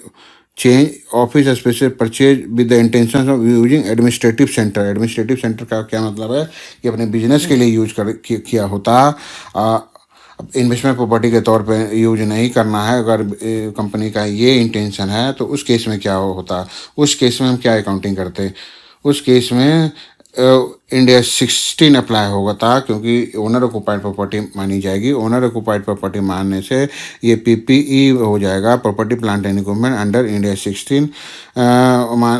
change office special purchase with the intention of using administrative centre. Administrative centre का क्या मतलब है कि अपने बिजनेस के लिए यूज किया होता। इन्वेस्टमेंट प्रॉपर्टी के तौर पे यूज नहीं करना है। अगर कंपनी का ये इंटेंशन है तो उस केस में क्या होता, उस केस में हम क्या अकाउंटिंग करते, उस केस में इंडिया 16 अप्लाई होगा था, क्योंकि ओनर ऑक्युपाइड प्रॉपर्टी मानी जाएगी। ओनर ऑक्युपाइड प्रॉपर्टी मानने से ये पीपीई हो जाएगा, property plant and equipment under India 16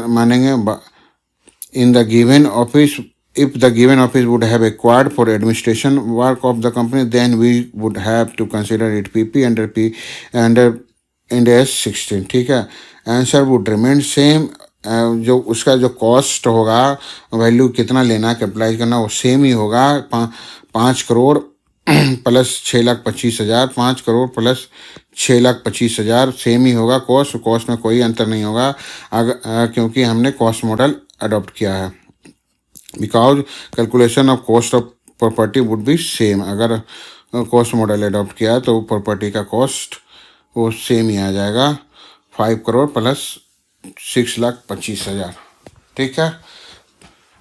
मानेंगे। इन the given office, if the given office would have acquired for administration work of the company, then we would have to consider it PP under Ind AS 16। ठीक है। Answer would remain same. जो उसका जो cost होगा, value कितना लेना capitalise करना, वो सेम ही होगा। 5 crore plus 6,25,000, 5 crore plus 6,25,000 same ही होगा। कॉस्ट में कोई अंतर नहीं होगा क्योंकि हमने कॉस्ट मॉडल अडॉप्ट किया है। Because calculation of cost of property would B same. अगर कॉस्ट मॉडल अडॉप्ट किया तो प्रॉपर्टी का कॉस्ट वो सेम ही आ जाएगा, 5 करोड़ प्लस 6,25,000। ठीक है।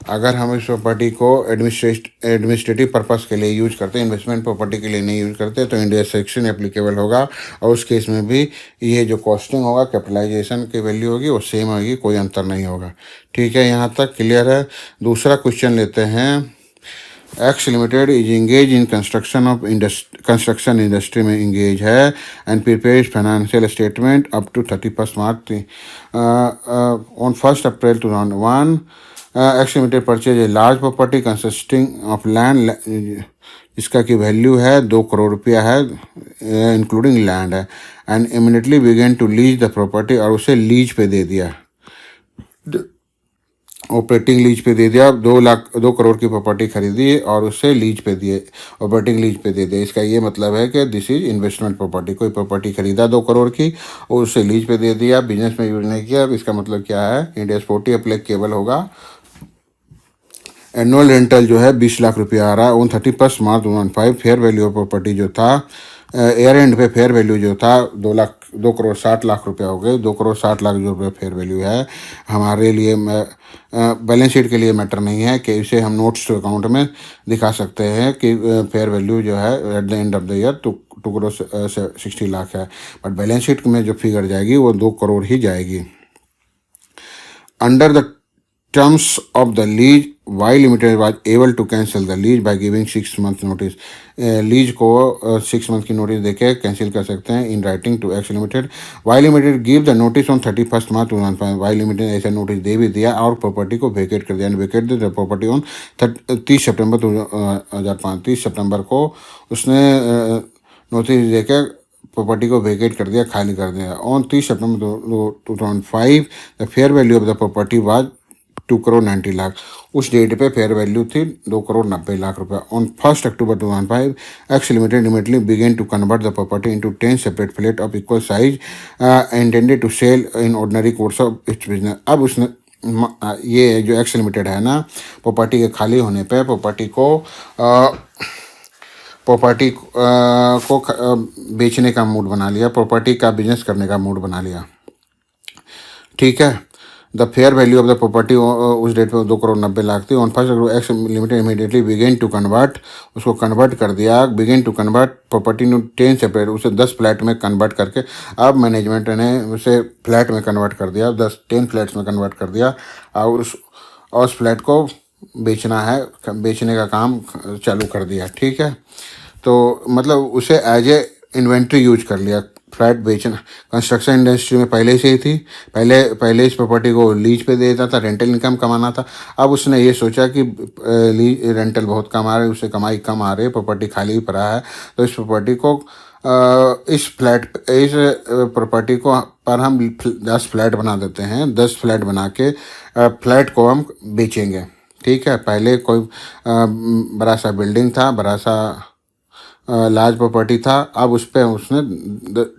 अगर हम इस प्रॉपर्टी को एडमिनिस्ट्रेटिव पर्पस के लिए यूज करते हैं, इन्वेस्टमेंट प्रॉपर्टी के लिए नहीं यूज करते, तो इंडिया सेक्शन एप्लीकेबल होगा। और उस केस में भी ये जो कॉस्टिंग होगा, कैपिटलाइजेशन की वैल्यू होगी, वो सेम होगी, कोई अंतर नहीं होगा। ठीक है, यहाँ तक क्लियर है। दूसरा क्वेश्चन लेते हैं। X limited is engage in construction industry में इंगेज है and prepare financial statement up to 31 March on 1 April 2001। X limited purchase a large property consisting of land, इसका की वैल्यू है 2 करोड़ रुपया है, इंक्लूडिंग लैंड है, and immediately began to lease the property, और उसे लीज पे दे दिया, ऑपरेटिंग लीज पे दे दिया। 2 करोड़ की प्रॉपर्टी खरीदी और उसे लीज पे दिए, ऑपरेटिंग लीज पे दे दिया। इसका ये मतलब है कि दिस इज इन्वेस्टमेंट प्रॉपर्टी। कोई प्रॉपर्टी खरीदा 2 करोड़ की और उसे लीज पे दे दिया, बिजनेस में यूज नहीं किया। इसका मतलब क्या है, इंडिया 40 एप्लीकेबल होगा। एनुअल रेंटल जो है 20 लाख रुपया आ रहा है on 31 March 2005। Fair value of property जो था एयर एंड पे फेयर वैल्यू जो था 2 करोड़ 60 लाख रुपया हो गए। 2 करोड़ 60 लाख जो रुपये फेयर वैल्यू है, हमारे लिए बैलेंस शीट के लिए मैटर नहीं है कि इसे हम नोट्स टू अकाउंट में दिखा सकते हैं कि फेयर वैल्यू जो है at the end of the year 2 crore 60 lakh है। बट बैलेंस शीट में जो फिगर जाएगी वो 2 करोड़ ही जाएगी। Under the terms of the lease, Y Limited was able to cancel the lease by giving 6 month notice। Lease को 6 month की नोटिस देके cancel कर सकते हैं in writing to X limited. Y limited give the notice on 31 March 2005। Y limited ने ऐसा notice दे भी दिया और प्रॉपर्टी को वेकेट कर दिया। वेकेट द प्रॉपर्टी ऑन 30 सितंबर 2005। 30 सितंबर को उसने नोटिस देकर प्रॉपर्टी को वेकेट कर दिया, खाली कर दिया। On 30 September 2005 the fair value of the property was 2 crore 90 lakh. उस डेट पे फेयर वैल्यू थी 2 करोड़ 90 लाख रुपए। On 1 October 2005 X limited immediately began to convert the property into 10 separate flat of equal size intended to sell in ordinary course of its business. अब उसने ये जो x limited है ना, प्रॉपर्टी के खाली होने पे प्रॉपर्टी को बेचने का मूड बना लिया, प्रॉपर्टी का बिजनेस करने का मूड बना लिया। ठीक है। The fair value of the property उस डेट पे 2 करोड़ 90 लाख थी। On 1 October X limited immediately began to convert, उसको कन्वर्ट कर दिया। Began to convert property no 10 separate, उसे 10 फ्लैट में कन्वर्ट करके अब मैनेजमेंट ने उसे फ्लैट में कन्वर्ट कर दिया, 10 फ्लैट्स में कन्वर्ट कर दिया और उस फ्लैट को बेचना है, बेचने का काम चालू कर दिया। ठीक है। तो मतलब उसे एज ए इन्वेंट्री यूज कर लिया। फ्लैट बेचना कंस्ट्रक्शन इंडस्ट्री में पहले से ही थी, पहले इस प्रॉपर्टी को लीज पे देता था, रेंटल इनकम कमाना था। अब उसने ये सोचा कि रेंटल बहुत कम आ रही है, उससे कमाई कम आ रही है, प्रॉपर्टी खाली पड़ा है, तो इस प्रॉपर्टी को इस प्रॉपर्टी को पर हम 10 फ्लैट बना देते हैं। 10 फ्लैट बना के फ्लैट को हम बेचेंगे। ठीक है। पहले कोई बड़ा सा बिल्डिंग था, बड़ा सा लार्ज प्रॉपर्टी था, अब उस पर उसने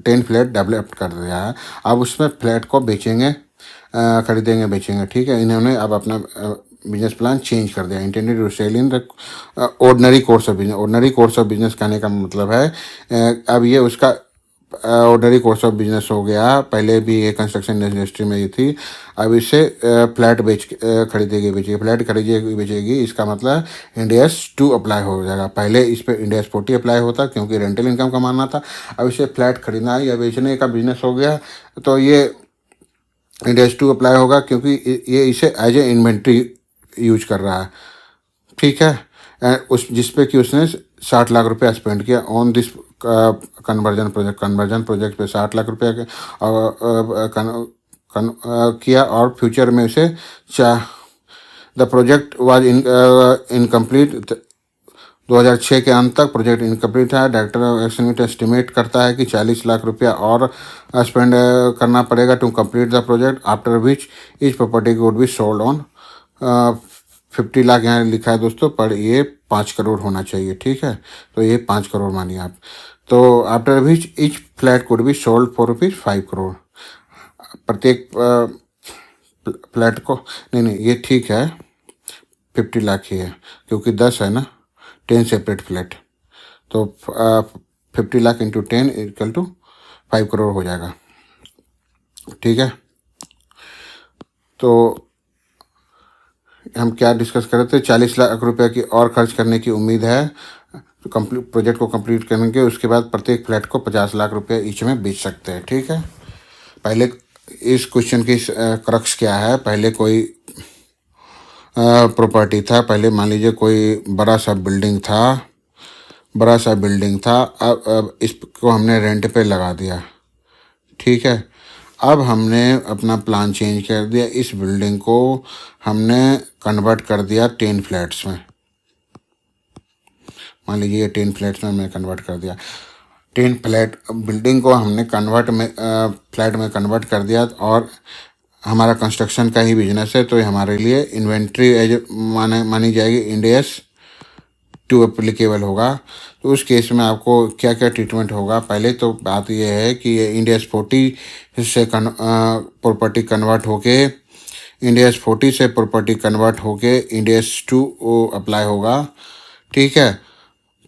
10 फ्लैट डेवलप कर दिया है। अब उसमें फ्लैट को बेचेंगे, खरीदेंगे बेचेंगे। ठीक है। इन्होंने अब अपना बिजनेस प्लान चेंज कर दिया। Intended to sell in the ordinary course of business. Ordinary course of business कहने का मतलब है अब ये उसका ऑर्डिनरी कोर्स ऑफ बिजनेस हो गया। पहले भी ये कंस्ट्रक्शन इंडस्ट्री में ही थी, अब इसे फ्लैट खरीदेगी बेचेगी, फ्लैट खरीदेगी बेचेगी। इसका मतलब इंडियास 2 अप्लाई हो जाएगा। पहले इस पर इंडियास 40 अप्लाई होता क्योंकि रेंटल इनकम कमाना था। अब इसे फ्लैट खरीदना या बेचने का बिजनेस हो गया, तो ये इंडियास 2 अप्लाई होगा क्योंकि ये इसे एज ए इन्वेंट्री यूज कर रहा है। ठीक है। उस जिसपे कि उसने 60 लाख रुपया स्पेंड किया ऑन दिस कन्वर्जन प्रोजेक्ट पे 60 लाख रुपया किया और फ्यूचर में उसे द प्रोजेक्ट वाज इनकम्प्लीट। 2006 के अंत तक प्रोजेक्ट इनकम्प्लीट है। डायरेक्टर एक्स लिमिटेड एस्टिमेट करता है कि 40 लाख रुपया और स्पेंड करना पड़ेगा to complete the project, after which each property would be sold on 50 lakh यहाँ लिखा है दोस्तों, पर ये 5 करोड़ होना चाहिए, ठीक है। तो ये 5 करोड़ मानिए आप। तो after which each flat could be sold for rupees 5 crore. प्रत्येक फ्लैट को, नहीं ये ठीक है, 50 लाख ही है क्योंकि 10 है ना, 10 सेपरेट फ्लैट। तो 50 lakh into 10 equal to 5 crore हो जाएगा, ठीक है। तो हम क्या डिस्कस कर रहे थे, 40 लाख रुपए की और खर्च करने की उम्मीद है कंप्लीट प्रोजेक्ट को कंप्लीट करने के। उसके बाद प्रत्येक फ्लैट को 50 लाख रुपए ईच में बेच सकते हैं, ठीक है। पहले इस क्वेश्चन की क्रक्स क्या है, पहले कोई प्रॉपर्टी था, पहले मान लीजिए कोई बड़ा सा बिल्डिंग था, अब इसको हमने रेंट पे लगा दिया, ठीक है। अब हमने अपना प्लान चेंज कर दिया, इस बिल्डिंग को हमने कन्वर्ट कर दिया 10 फ्लैट्स में। मान लीजिए ये 10 फ्लैट्स में हमने कन्वर्ट कर दिया, 10 फ्लैट बिल्डिंग को हमने फ्लैट में कन्वर्ट कर दिया। और हमारा कंस्ट्रक्शन का ही बिजनेस है, तो हमारे लिए इन्वेंट्री एज मानी जाएगी, इंडेस 2 एप्लीकेबल होगा। तो उस केस में आपको क्या क्या ट्रीटमेंट होगा, पहले तो बात यह है कि ये इंडेस 40 से प्रॉपर्टी कन्वर्ट होके इंडेस 2 अप्लाई होगा, ठीक है।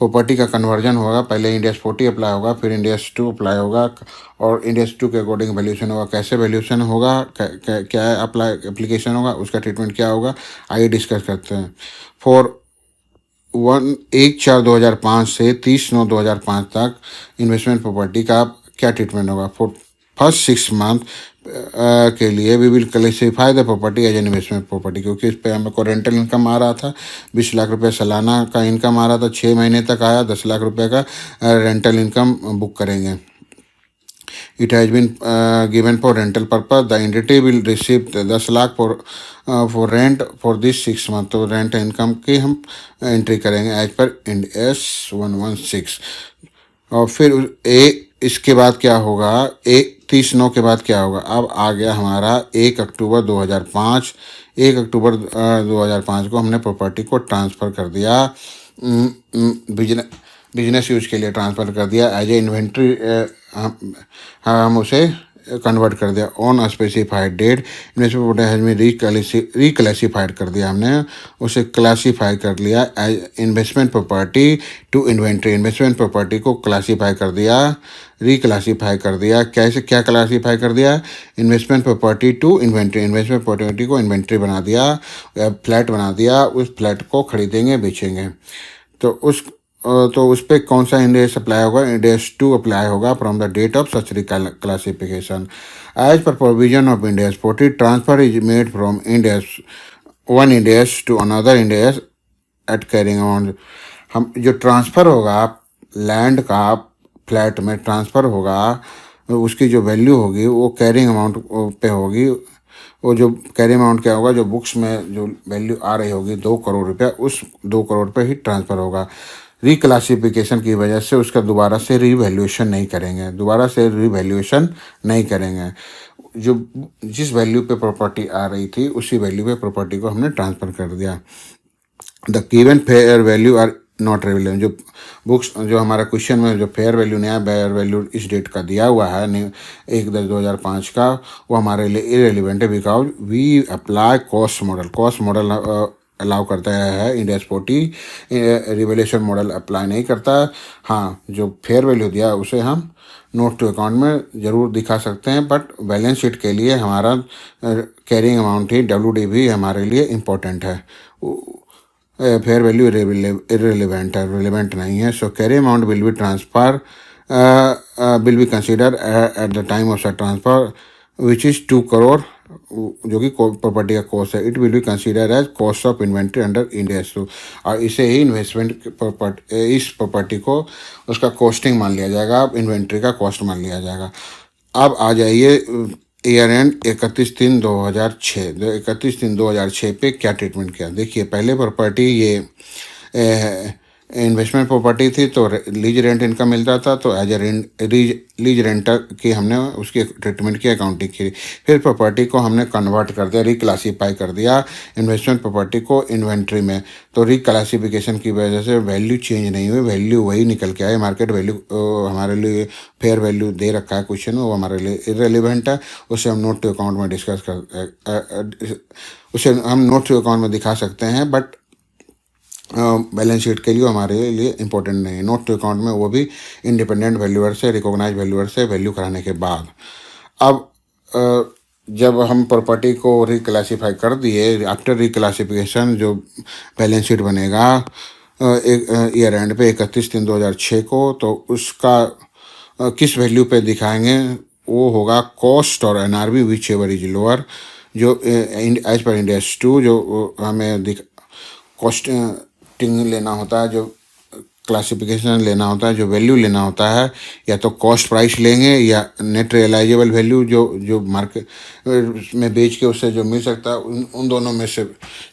प्रॉपर्टी का कन्वर्जन होगा, पहले इंडेस 40 अप्लाई होगा, फिर इंडेस 2 अप्लाई होगा, और इंडेस 2 के अकॉर्डिंग वैल्यूशन होगा। कैसे वैल्यूशन होगा, क्या एप्लीकेशन होगा, उसका ट्रीटमेंट क्या होगा, आइए डिस्कस करते हैं। फॉर 1/4/2005 से 30/9/2005 तक इन्वेस्टमेंट प्रॉपर्टी का क्या ट्रीटमेंट होगा। फॉर फर्स्ट 6 मंथ के लिए we will classify the property as an investment property, क्योंकि इस पर हमको रेंटल इनकम आ रहा था, 20 लाख रुपये सालाना का इनकम आ रहा था, 6 महीने तक आया, 10 लाख रुपये का रेंटल इनकम बुक करेंगे। It has been given for rental purpose. The entity will receive 10 lakh for rent for this 6 month. तो रेंट इनकम की हम एंट्री करेंगे एज पर इंड एस 116। और फिर इसके बाद क्या होगा, 30/9 के बाद क्या होगा। अब आ गया हमारा 1 अक्टूबर 2005। 1 अक्टूबर 2005 को हमने प्रॉपर्टी को ट्रांसफ़र कर दिया, बिजनेस यूज के लिए ट्रांसफ़र कर दिया, एज ए इन्वेंट्री हम उसे कन्वर्ट कर दिया on specified date. Investment has में रिक्लासीफाइड कर दिया, हमने उसे क्लासीफाई कर लिया as investment property to inventory. Investment property को क्लासीफाई कर दिया, रिक्लासीफाई कर दिया। कैसे, क्या क्लासीफाई कर दिया, investment property to inventory. Investment property को इन्वेंट्री बना दिया, फ्लैट बना दिया, उस फ्लैट को खरीदेंगे बेचेंगे। तो उस पर कौन सा इंडेस अप्लाई होगा, इंडेस 2 अप्लाई होगा from the date of such classification. As per provision of Ind AS 40 transfer is made from one Ind AS to another Ind AS at carrying amount. हम जो ट्रांसफ़र होगा लैंड का, फ्लैट में ट्रांसफ़र होगा, उसकी जो वैल्यू होगी वो कैरिंग अमाउंट पे होगी। वो जो कैरिंग अमाउंट क्या होगा, जो बुक्स में जो वैल्यू आ रही होगी 2 करोड़ रुपया, उस 2 करोड़ पे ही ट्रांसफ़र होगा। रिक्लासिफिकेशन की वजह से उसका दोबारा से रिवैल्यूएशन नहीं करेंगे। जो जिस वैल्यू पे प्रॉपर्टी आ रही थी उसी वैल्यू पे प्रॉपर्टी को हमने ट्रांसफ़र कर दिया। The given fair value are not relevant. जो बुक्स, जो हमारा क्वेश्चन में जो फेयर वैल्यू नया फेयर वैल्यू इस डेट का दिया हुआ है 1/10/2005 का, वो हमारे लिए इरेलीवेंट है, because we apply cost model allow करता है इंडेस 40, रिवैल्यूएशन मॉडल अप्लाई नहीं करता। हाँ, जो फेयर वैल्यू दिया उसे हम नोट टू अकाउंट में ज़रूर दिखा सकते हैं, बट बैलेंस शीट के लिए हमारा कैरिंग अमाउंट ही WDV हमारे लिए इम्पोर्टेंट है। फेयर वैल्यू रिलेवेंट नहीं है। So carry amount will be transfer will be consider at the time of transfer which is 2 crore, जो कि प्रॉपर्टी का कॉस्ट है। It will be consider as cost of inventory under Ind AS 2, और इसे ही investment property, इस प्रॉपर्टी को उसका कॉस्टिंग मान लिया जाएगा, अब इन्वेंट्री का कॉस्ट मान लिया जाएगा। अब आ जाइए ईयर एंड 31/3/2006। 31/3/2006 पे क्या ट्रीटमेंट किया, देखिए। पहले प्रॉपर्टी ये इन्वेस्टमेंट प्रॉपर्टी थी तो लीज रेंट इनकम मिलता था, तो एज ए लीज रेंटर की हमने उसकी ट्रीटमेंट की, अकाउंटिंग की। फिर प्रॉपर्टी को हमने कन्वर्ट कर दिया, रिक्लासीफाई कर दिया इन्वेस्टमेंट प्रॉपर्टी को इन्वेंट्री में। तो रिक्लासिफिकेशन की वजह से वैल्यू चेंज नहीं हुई, वैल्यू वही निकल के आए। मार्केट वैल्यू हमारे लिए फेयर वैल्यू दे रखा है क्वेश्चन में, वो हमारे लिए इरेलीवेंट है। उसे हम नोट टू अकाउंट में डिस्कस कर उसे हम नोट टू अकाउंट में दिखा सकते हैं, बट बैलेंस शीट के लिए हमारे लिए इंपॉर्टेंट नहीं है। नोट टू अकाउंट में वो भी इंडिपेंडेंट वैल्यूअर से, रिकॉग्नाइज वैल्यूअर से वैल्यू कराने के बाद। अब जब हम प्रॉपर्टी को रिक्लासीफाई कर दिए, आफ्टर रिक्लासिफिकेशन जो बैलेंस शीट बनेगा एक ईयर एंड पे 31/3/2006 को, तो उसका किस वैल्यू पे दिखाएंगे, वो होगा कॉस्ट और NRB which ever is lower, जो एज पर इंड AS 2 जो हमें कॉस्टिंग लेना होता है, जो क्लासिफिकेशन लेना होता है, जो वैल्यू लेना होता है, या तो कॉस्ट प्राइस लेंगे या नेट रियलाइजेबल वैल्यू जो मार्केट में बेच के उससे जो मिल सकता है, उन दोनों में से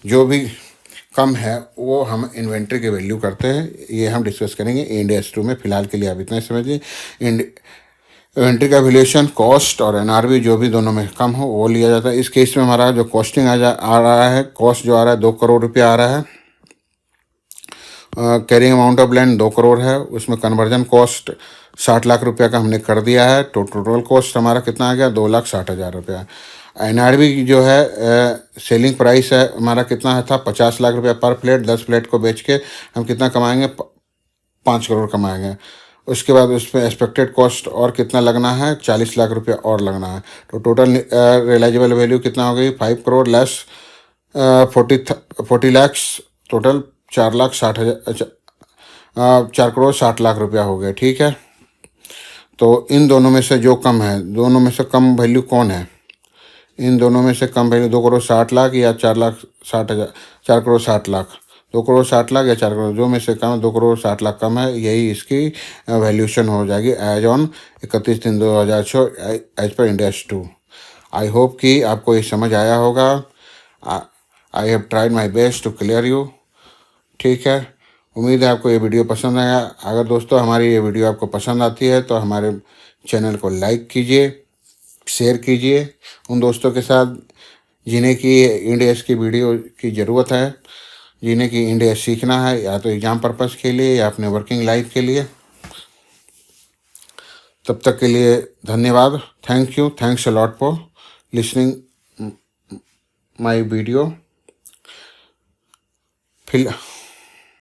जो भी कम है वो हम इन्वेंट्री की वैल्यू करते हैं। ये हम डिस्कस करेंगे इंड AS 2 में। फिलहाल के लिए आप इतना समझिए। इन्वेंट्री का वैल्यूएशन कॉस्ट और एनआरबी जो भी दोनों में कम हो वो लिया जाता है। इस केस में हमारा जो कॉस्टिंग आ रहा है, कॉस्ट जो आ रहा है 2 करोड़ रुपया आ रहा है। Carrying amount of land 2 crore है, उसमें कन्वर्जन कॉस्ट 60 लाख रुपया का हमने कर दिया है। तो टोटल कॉस्ट हमारा कितना आ गया, 2,60,000 रुपया। एनआरबी जो है सेलिंग प्राइस है हमारा कितना है था, 50 लाख रुपया पर प्लेट। 10 प्लेट को बेच के हम कितना कमाएंगे, 5 करोड़ कमाएंगे। उसके बाद उस पर एक्सपेक्टेड कॉस्ट और कितना लगना है, 40 लाख रुपया और लगना है। तो टोटल रियलाइजेबल वैल्यू कितना हो गई, 5 करोड़ लेस 40 लैक्स, टोटल 4,60,000, 4 करोड़ 60 लाख रुपया हो गए। ठीक है, तो इन दोनों में से जो कम है, दोनों में से कम वैल्यू कौन है, इन दोनों में से कम वैल्यू 2 करोड़ 60 लाख या 4,60,000, 4 करोड़ 60 लाख। 2 करोड़ 60 लाख या 4 करोड़, जो में से कम, 2 करोड़ 60 लाख कम है, यही इसकी वैल्यूशन हो जाएगी as on 31/3/2006 as per Ind AS 2। I hope कि आपको ये समझ आया होगा। I have tried my best to clear you. ठीक है, उम्मीद है आपको ये वीडियो पसंद आया। अगर दोस्तों हमारी ये वीडियो आपको पसंद आती है तो हमारे चैनल को लाइक कीजिए, शेयर कीजिए उन दोस्तों के साथ जिन्हें कि इंड AS की वीडियो की ज़रूरत है, जिन्हें कि इंड AS सीखना है, या तो एग्ज़ाम पर्पज़ के लिए या अपने वर्किंग लाइफ के लिए। तब तक के लिए धन्यवाद। Thank you, thanks a lot for listening my video. फिर